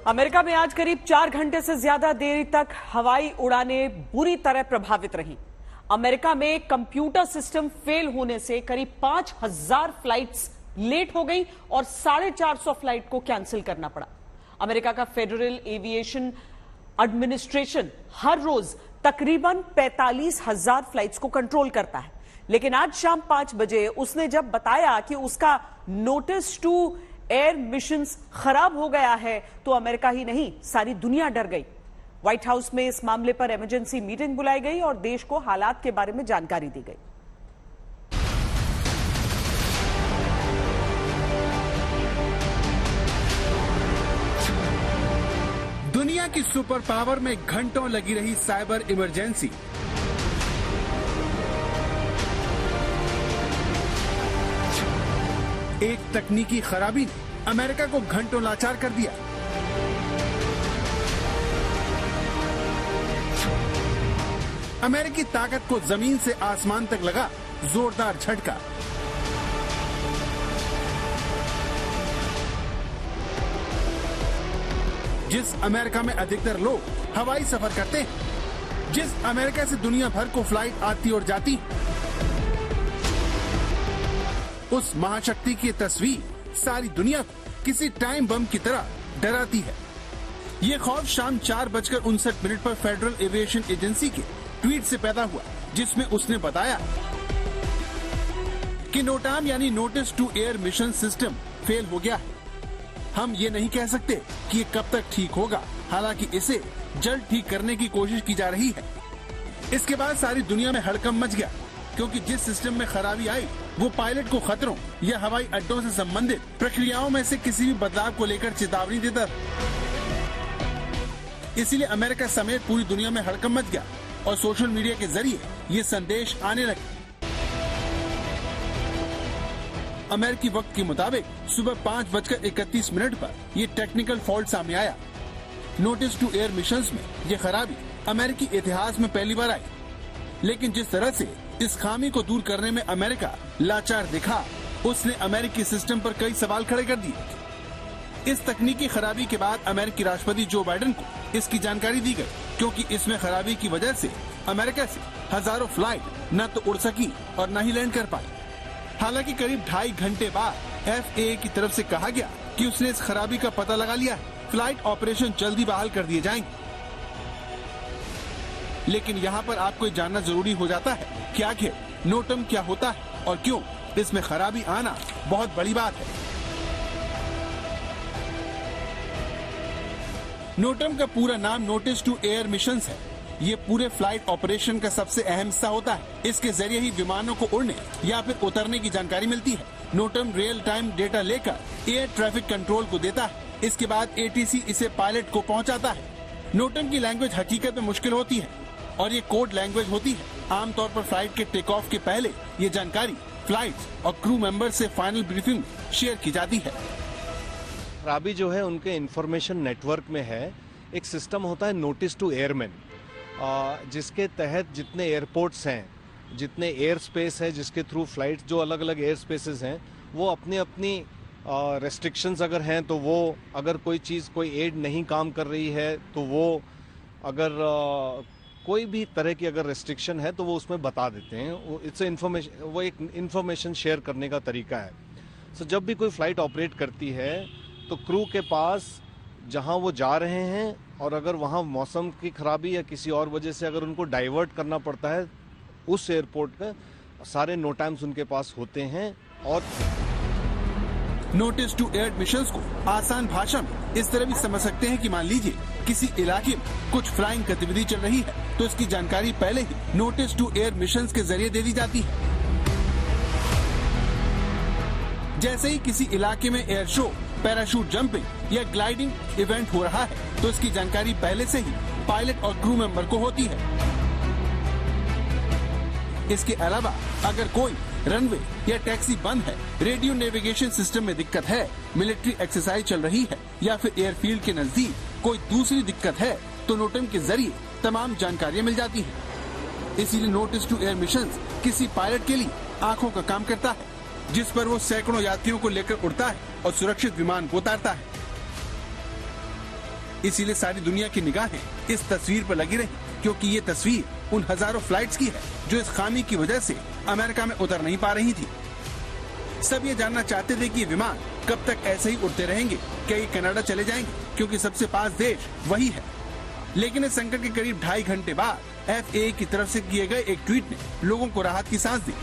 America में आज करीब 4 घंटे से ज्यादा देर तक हवाई उड़ानें बुरी तरह प्रभावित रहीं। अमेरिका में कंप्यूटर सिस्टम फेल होने से करीब 5000 फ्लाइट्स लेट हो गई और 450 फ्लाइट को कैंसिल करना पड़ा। अमेरिका का फेडरल एविएशन एडमिनिस्ट्रेशन हर रोज तकरीबन 45,000 फ्लाइट्स को कंट्रोल करता है, लेकिन आज शाम 5 बजे उसने जब बताया कि उसका नोटिस टू एयर मिशंस खराब हो गया है तो अमेरिका ही नहीं सारी दुनिया डर गई। व्हाइट हाउस में इस मामले पर इमरजेंसी मीटिंग बुलाई गई और देश को हालात के बारे में जानकारी दी गई। दुनिया की सुपर पावर में घंटों लगी रही साइबर इमरजेंसी। एक तकनीकी खराबी ने अमेरिका को घंटों लाचार कर दिया। अमेरिकी ताकत को जमीन से आसमान तक लगा जोरदार झटका। जिस अमेरिका में अधिकतर लोग हवाई सफर करते हैं, जिस अमेरिका से दुनिया भर को फ्लाइट आती और जाती, उस महाशक्ति की तस्वीर सारी दुनिया को किसी टाइम बम की तरह डराती है। ये खौफ शाम 4:59 पर फेडरल एविएशन एजेंसी के ट्वीट से पैदा हुआ, जिसमें उसने बताया कि नोटाम यानी notice to air mission system fail हो गया है। हम ये नहीं कह सकते कि ये कब तक ठीक होगा, हालांकि इसे जल्द ठीक करने की कोशिश की जा रही है। इसके बाद सारी दुनिया में हड़कंप मच गया, क्योंकि जिस सिस्टम में खराबी आई वो पायलट को खतरों या हवाई अड्डों से संबंधित प्रक्रियाओं में से किसी भी बदलाव को लेकर चेतावनी देता था। इसीलिए अमेरिका समेत पूरी दुनिया में हड़कंप मच गया और सोशल मीडिया के जरिए ये संदेश आने लगे। अमेरिकी वक्त के मुताबिक सुबह 5:31 पर ये टेक्निकल फॉल्ट सामने आया। नोटिस टू एयर मिशंस में ये खराबी अमेरिकी इतिहास में पहली बार आई, लेकिन जिस तरह से इस खामी को दूर करने में अमेरिका लाचार दिखा, उसने अमेरिकी सिस्टम पर कई सवाल खड़े कर दिए। इस तकनीकी खराबी के बाद अमेरिकी राष्ट्रपति जो बाइडेन को इसकी जानकारी दी गई, क्योंकि इसमें खराबी की वजह से अमेरिका से हजारों फ्लाइट न तो उड़ सकी और न ही लैंड कर पाई। हालांकि करीब 2.5 घंटे बाद FAA की तरफ से कहा गया कि उसने इस खराबी का पता लगा लिया है, फ्लाइट ऑपरेशन जल्दी बहाल कर दिए जाएंगे। लेकिन यहाँ पर आपको जानना जरूरी हो जाता है कि आखिर नोटम क्या होता है और क्यों इसमें खराबी आना बहुत बड़ी बात है। नोटम का पूरा नाम नोटिस टू एयर मिशंस है। ये पूरे फ्लाइट ऑपरेशन का सबसे अहम हिस्सा होता है। इसके जरिए ही विमानों को उड़ने या फिर उतरने की जानकारी मिलती है। नोटम रियल टाइम डेटा लेकर एयर ट्रैफिक कंट्रोल को देता है। इसके बाद ATC इसे पायलट को पहुंचाता है। नोटम की लैंग्वेज हकीकत में मुश्किल होती है और ये कोड लैंग्वेज होती है। आमतौर पर फ्लाइट के टेक ऑफ के पहले ये जानकारी फ्लाइट और क्रू मेंबर से फाइनल ब्रीफिंग शेयर की जाती है। खराबी जो है उनके इंफॉर्मेशन नेटवर्क में है। एक सिस्टम होता है नोटिस टू एयरमैन, जिसके तहत जितने एयरपोर्ट्स हैं, जितने एयर स्पेस है, जिसके थ्रू फ्लाइट जो अलग अलग एयर स्पेसेस हैं, वो अपनी अपनी रेस्ट्रिक्शंस अगर हैं तो वो अगर कोई चीज़ कोई एड नहीं काम कर रही है तो वो अगर कोई भी तरह की अगर रेस्ट्रिक्शन है तो वो उसमें बता देते हैं। वो एक इंफॉर्मेशन शेयर करने का तरीका है। सो जब भी कोई फ्लाइट ऑपरेट करती है तो क्रू के पास जहां वो जा रहे हैं और अगर वहां मौसम की खराबी या किसी और वजह से अगर उनको डाइवर्ट करना पड़ता है, उस एयरपोर्ट पे सारे नोटाम्स उनके पास होते हैं। और नोटिस टू एयर मिशंस को आसान भाषा में इस तरह भी समझ सकते हैं कि मान लीजिए किसी इलाके में कुछ फ्लाइंग गतिविधि चल रही है तो इसकी जानकारी पहले ही नोटिस टू एयर मिशंस के जरिए दे दी जाती है। जैसे ही किसी इलाके में एयर शो, पैराशूट जंपिंग या ग्लाइडिंग इवेंट हो रहा है तो इसकी जानकारी पहले से ही पायलट और क्रू मेंबर को होती है। इसके अलावा अगर कोई रनवे या टैक्सी बंद है, रेडियो नेविगेशन सिस्टम में दिक्कत है, मिलिट्री एक्सरसाइज चल रही है या फिर एयरफील्ड के नजदीक कोई दूसरी दिक्कत है तो नोटम के जरिए तमाम जानकारियां मिल जाती हैं। इसीलिए नोटिस टू एयर मिशंस किसी पायलट के लिए आंखों का काम करता है, जिस पर वो सैकड़ों यात्रियों को लेकर उड़ता है और सुरक्षित विमान को उतारता है। इसीलिए सारी दुनिया की निगाहें इस तस्वीर पर लगी रही, क्योंकि ये तस्वीर उन हजारों फ्लाइट्स की है जो इस खामी की वजह से अमेरिका में उतर नहीं पा रही थी। सब ये जानना चाहते थे कि ये विमान कब तक ऐसे ही उड़ते रहेंगे, क्या ये कनाडा चले जाएंगे, क्योंकि सबसे पास देश वही है। लेकिन इस संकट के करीब 2.5 घंटे बाद FAA की तरफ से किए गए एक ट्वीट ने लोगों को राहत की सांस दी।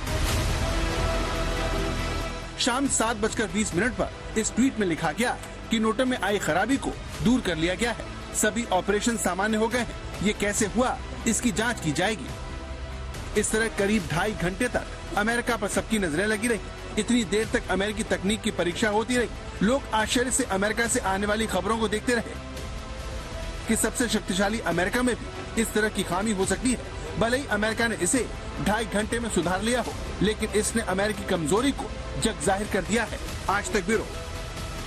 शाम 7:20 पर इस ट्वीट में लिखा गया कि नोटर में आई खराबी को दूर कर लिया गया है, सभी ऑपरेशन सामान्य हो गए हैं, ये कैसे हुआ इसकी जांच की जाएगी। इस तरह करीब 2.5 घंटे तक अमेरिका पर सबकी नजरें लगी रही। इतनी देर तक अमेरिकी तकनीक की परीक्षा होती रही। लोग आश्चर्य से अमेरिका से आने वाली खबरों को देखते रहे कि सबसे शक्तिशाली अमेरिका में भी इस तरह की खामी हो सकती है। भले ही अमेरिका ने इसे 2.5 घंटे में सुधार लिया हो, लेकिन इसने अमेरिकी कमजोरी को जग जाहिर कर दिया है। आज तक ब्यूरो।